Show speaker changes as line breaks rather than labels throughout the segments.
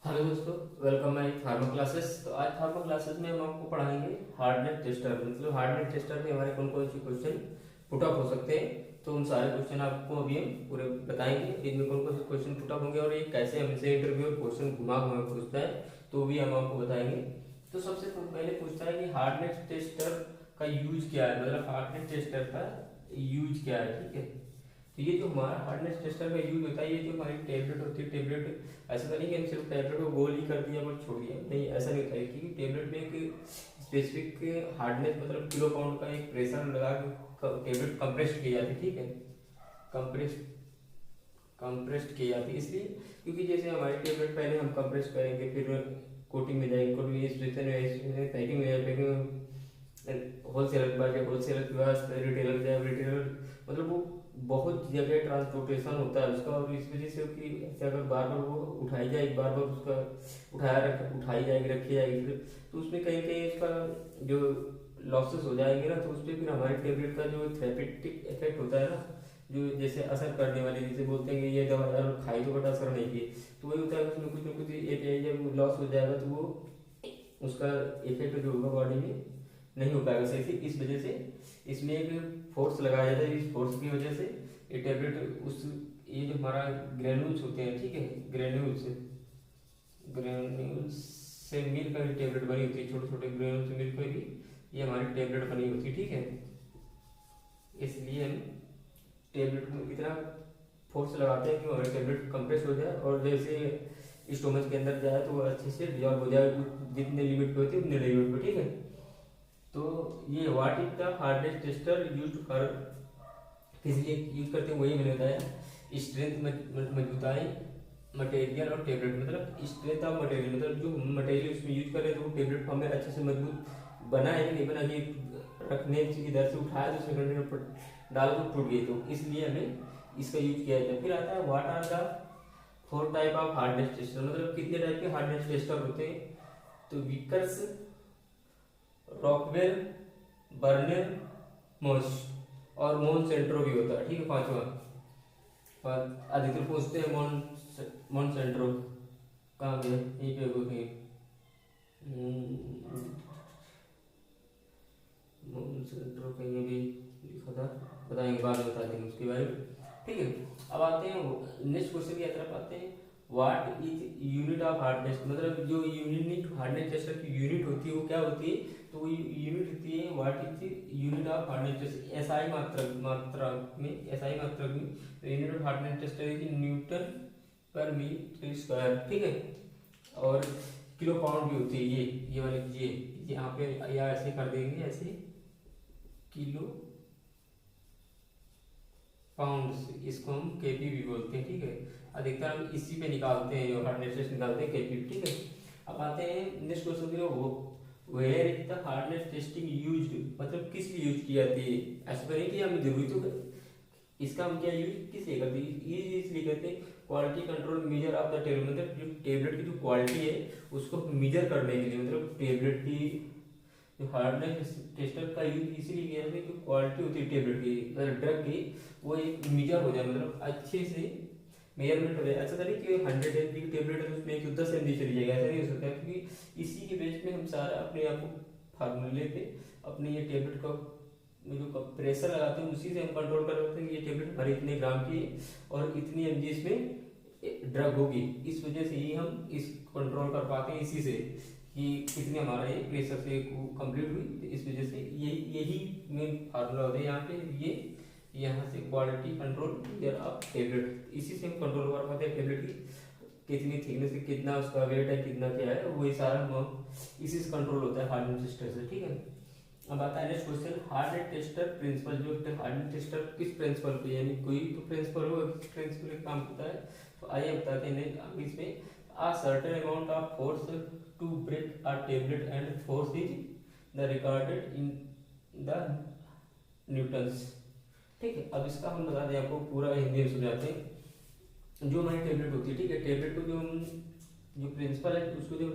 Hello दोस्तों, welcome my pharma classes. तो आज फार्मा क्लासेस में हम आपको पढ़ाएंगे हार्डनेस टेस्टर। मतलब हार्डनेस टेस्टर में हमारे कौन कौन से क्वेश्चन पुट अप हो सकते हैं। तो उन सारे क्वेश्चन आपको अभी हम पूरे बताएंगे, इनमें कौन कौन से क्वेश्चन पुट अप होंगे और ये कैसे हमसे इंटरव्यू क्वेश्चन घुमा घुमा पूछता है, तो भी हम आपको बताएंगे। तो सबसे पहले पूछता है कि हार्डनेस टेस्टर का यूज क्या है, मतलब हार्डनेस टेस्टर का यूज क्या है। ठीक है, तो ये जो हमारा हार्डनेस टेस्टर का यूज होता है, ये जो हमारी टेबलेट होती है, टेबलेट ऐसा तो नहीं कि हम सिर्फ टेबलेट को गोल ही कर दिया और छोड़ दिया, नहीं ऐसा नहीं होता है। क्योंकि टेबलेट में एक स्पेसिफिक हार्डनेस मतलब किलो पाउंड का एक प्रेशर लगा के टेबलेट कंप्रेस्ड की जाती है। ठीक है, कंप्रेस्ड कंप्रेस्ड की जाती है इसलिए क्योंकि जैसे हमारी टेबलेट पहले हम कंप्रेस करेंगे, फिर कोटिंग में जाएगी, कोटिंग में पैकिंग में जाएगी, पैकिंग में होलसेलर के पास जाए, होलसेलर के पास रिटेलर जाए, रिटेलर मतलब वो बहुत जगह ट्रांसपोर्टेशन होता है उसका। और इस वजह से कि ऐसे अगर बार बार वो उठाई जाएगी, बार बार उसका उठाई जाएगी, रखी जाएगी, फिर तो उसमें कहीं कहीं उसका जो लॉसेस हो जाएंगे ना, तो उस पर फिर हमारे टेबलेट का जो थेरेपेटिक इफेक्ट होता है ना, जो जैसे असर करने वाली, जैसे बोलते हैं कि ये दवा यार खाई तो बट असर नहीं की, तो वही होता है उसमें कुछ ना कुछ एपीआई जब लॉस हो जाएगा तो वो उसका इफेक्ट जो होगा बॉडी में नहीं हो पाएगा सही से। इस वजह से इसमें एक फोर्स लगाया जाता है, इस फोर्स की वजह से ये टेबलेट उस ये जो हमारा ग्रेन्यूल्स होते हैं, ठीक है, ग्रेन्यूल्स से मिलकर टेबलेट बनी होती है, छोटे छोटे ग्रेन्यूल्स से मिलकर भी ये हमारी टेबलेट बनी होती है। ठीक है, इसलिए हम टेबलेट में इतना फोर्स लगाते हैं कि हमारी टेबलेट कंप्रेस हो जाए और जैसे स्टोमच के अंदर जाए तो वो अच्छे से डिजॉल्व हो जाए, जितने लिमिट पे होती है उतने लिमिट पे। ठीक है, तो ये what is the hardness tester used for, किस लिए यूज करते हैं वही मैंने बताया। स्ट्रेंथ मजबूताई मटेरियल और टेबलेट, मतलब स्ट्रेंथ ऑफ मटेरियल मतलब जो मटेरियल उसमें यूज कर रहे हैं तो वो टेबलेट फॉर्म में अच्छे से मजबूत बना है कि नहीं बना, कि रखने की दर से उठाया दूसरे कंटेनर पर डाल कर टूट गई, तो इसलिए हमें इसका यूज किया जाता है। फिर आता है what are the 4 type of hardness tester, मतलब कितने टाइप के हार्डनेस टेस्टर होते हैं। तो विकर्स, रॉकवेल, बर्नर, मोस और मोनसेंट्रो भी होता है। ठीक है, पांचवा। और अधिकतर पूछते हैं मोनसेंट्रो कहाँ गए, यहीं पे होगी मोनसेंट्रो, कहीं भी लिखा था, बताएंगे बाद में, बता देंगे उसके बारे में। ठीक है, अब आते हैं नेक्स्ट क्वेश्चन की तरफ आते हैं। What is unit of hardness, मतलब जो यूनिट हार्डनेस टेस्टर की यूनिट होती है वो क्या होती है, तो वो यूनिट होती है what is unit of hardness tester, SI मात्रक में, एसआई मात्रक में। तो unit of hardness tester is Newton पर मीटर स्क्वायर। ठीक है, और किलो पाउंड भी होती है ये वाली, ये यहाँ पे या ऐसे कर देंगे, ऐसे किलो पाउंड, इसको हम केपी भी बोलते हैं। ठीक है, अधिकतर हम इसी पे निकालते हैं, जो हार्डनेस टेस्ट निकालते हैं केपी। ठीक है, अब आते हैं नेक्स्ट क्वेश्चन की, वो where is the hardness testing used, मतलब किस लिए यूज की जाती है। ऐसा नहीं कि हमें जरूरी तो इसका हम क्या यूज किस लिए करते हैं, इसलिए करते हैं quality control measure of the tablet, मतलब जो टेबलेट की जो क्वालिटी है उसको मेजर करने के लिए, मतलब टेबलेट की जो हार्डनेस टेस्टर का यूज इसीलिए किया जाता है कि क्वालिटी होती है टेबलेट की, ड्रग की, वो एक मेजर हो जाए, मतलब अच्छे से मेजरमेंट हो जाए। ऐसा नहीं कि 100 mg की टेबलेट है उसमें 10 mg चली जाएगा, ऐसा नहीं हो सकता, क्योंकि इसी के बेस पे हम सारा अपने आप को फार्मूले पे अपने ये टेबलेट का जो प्रेशर लगाते हैं उसी से हम कंट्रोल कर सकते हैं कि ये टेबलेट हमारे इतने ग्राम की है और इतनी mg इसमें ड्रग होगी। इस वजह से ही हम इस कंट्रोल कर पाते हैं, इसी से कि कितने हमारा ये प्रेशर से कंप्लीट हुई। तो इस वजह से यही मेन फार्मूला होता है यहाँ पे, ये यहाँ से quality control measure of tablet, इसी से हम कंट्रोल कर पाते हैं टेबलेट की कितनी थिकनेस है, कितना उसका वेट है, कितना क्या है, वही सारा इसी से कंट्रोल होता है हार्डनेस टेस्टर से। ठीक है, अब आता है next question, hardness tester principle, जो हार्डनेस टेस्टर किस प्रिंसिपल पे, यानी कोई तो प्रिंसिपल होगा, किस प्रिंसिपल पे काम करता है। तो आइए बताते हैं इसमें, a certain amount of force to break a tablet and force is the recorded in the newtons। ठीक है, अब इसका हम बता दें आपको, पूरा हिंदी में समझाते हैं। जो हमारी टेबलेट होती है, ठीक है, टेबलेट को जो प्रिंसिपल है उसको जो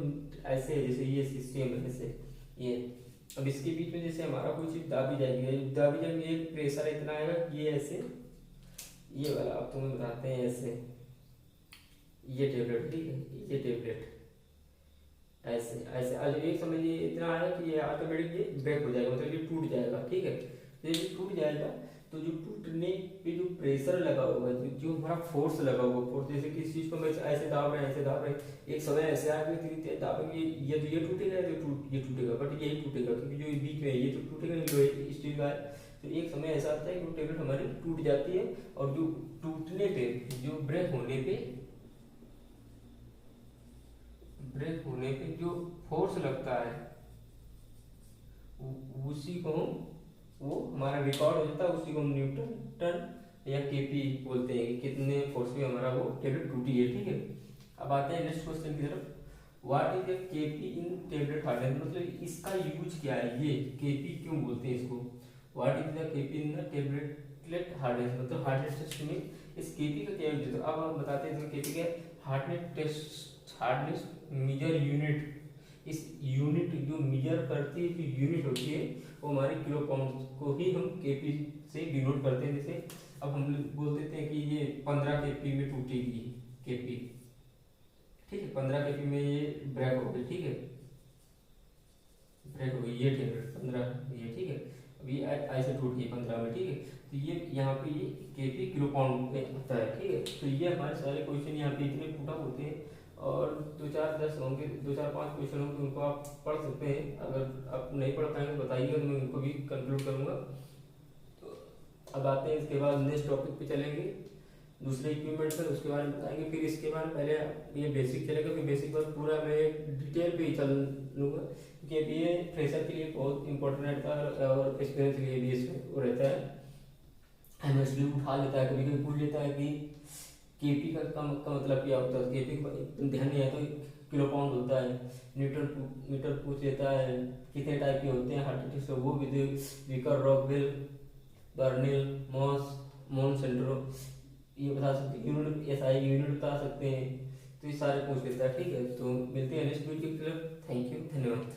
ऐसे है, जैसे ये सिस्टम है, जैसे ये, अब इसके बीच में जैसे हमारा कोई चीज दाबी जाएगी, ये प्रेशर इतना आएगा, ये ऐसे, ये वाला अब तुम्हें बताते हैं, ऐसे ये टेबलेट, ठीक है, ये टेबलेट ऐसे ऐसे आज एक समझिए इतना है कि ये ऑटोमेटिक ये ब्रेक हो जाएगा, मतलब ये टूट जाएगा, ठीक है। तो ये टूट जाएगा तो जो टूटने पे जो प्रेशर लगा होगा, जो हमारा फोर्स लगा होगा, फोर्स जैसे किसी चीज को हम ऐसे दाब रहे हैं, ऐसे दाब रहे हैं, एक समय ऐसे आके धीरे दाबेंगे, ये टूटेगा, ये टूटेगा, बट यही टूटेगा क्योंकि जो बीच में है ये तो टूटेगा नहीं, लोहे स्टील का है। तो एक समय ऐसा आता है कि वो टेबलेट हमारी टूट जाती है, और जो टूटने पे, जो ब्रेक होने पे जो फोर्स लगता है उसी को वो हमारा रिकॉर्ड हो जाता है, उसी को हम न्यूटन टन या केपी बोलते हैं कि कितने फोर्स में हमारा वो टेबलेट टूटी है, ठीक है। अब आते हैं नेक्स्ट क्वेश्चन की तरफ। What is the KP in tablet hardness, मतलब इसका यूज क्या है, ये केपी क्यों बोलते हैं इसको। What is the KP in the tablet hardness, मतलब हार्डनेस टेस्ट में इस केपी का क्या यूज है। तो अब हम बताते हैं केपी क्या हार्डनेस मेजर यूनिट। इस यूनिट जो मेजर करती है, जो यूनिट होती है वो हमारे किलो पाउंड को ही हम केपी से डिनोट करते हैं। जैसे अब हम बोल देते हैं कि ये 15 केपी में टूटेगी केपी, ठीक है, 15 केपी में ये ब्रेक हो गई, ठीक है, ब्रेक हो गई ये टेबलेट 15 ये, ठीक है। अब ये ऐसे टूट गई 15 में, ठीक है। तो ये यहाँ पे ये केपी किलो पाउंड में आता है, ठीक है। तो ये हमारे सारे क्वेश्चन यहाँ पे इतने पुट अप होते हैं, और 2-4-10 होंगे, 2-4-5 क्वेश्चन होंगे, उनको आप पढ़ सकते हैं। अगर आप नहीं पढ़ पाएंगे बताइएगा तो मैं उनको भी कंक्लूड करूँगा। तो अब आते हैं इसके बाद नेक्स्ट टॉपिक पे चलेंगे, दूसरे इक्विपमेंट्स है उसके बारे में बताएंगे। फिर इसके बाद पहले ये बेसिक चलेगा, फिर बेसिक बाद पूरा मैं डिटेल पे ही चल लूँगा, क्योंकि ये फ्रेशर के लिए बहुत इंपॉर्टेंट रहता है, और एक्सपीरियंस के लिए भी इसमें वो रहता है। एमएसडी उठा लेता है, कभी कभी पूछ लेता है कि केपी का मतलब क्या होता है, केपी का ध्यान नहीं आता, किलो पाउंड होता है, मीटर पूछ लेता है, कितने टाइप के होते हैं हार्ट टेस्ट, वो भी दे, विकर, रॉकवेल, बर्निल, मॉस, मोनसेंट्रो ये बता सकते हैं, यूनिट एसआई यूनिट बता सकते हैं। तो ये सारे पूछ लेता है, ठीक है। तो मिलते हैं नेक्स्ट वीडियो की तरफ। थैंक यू, धन्यवाद।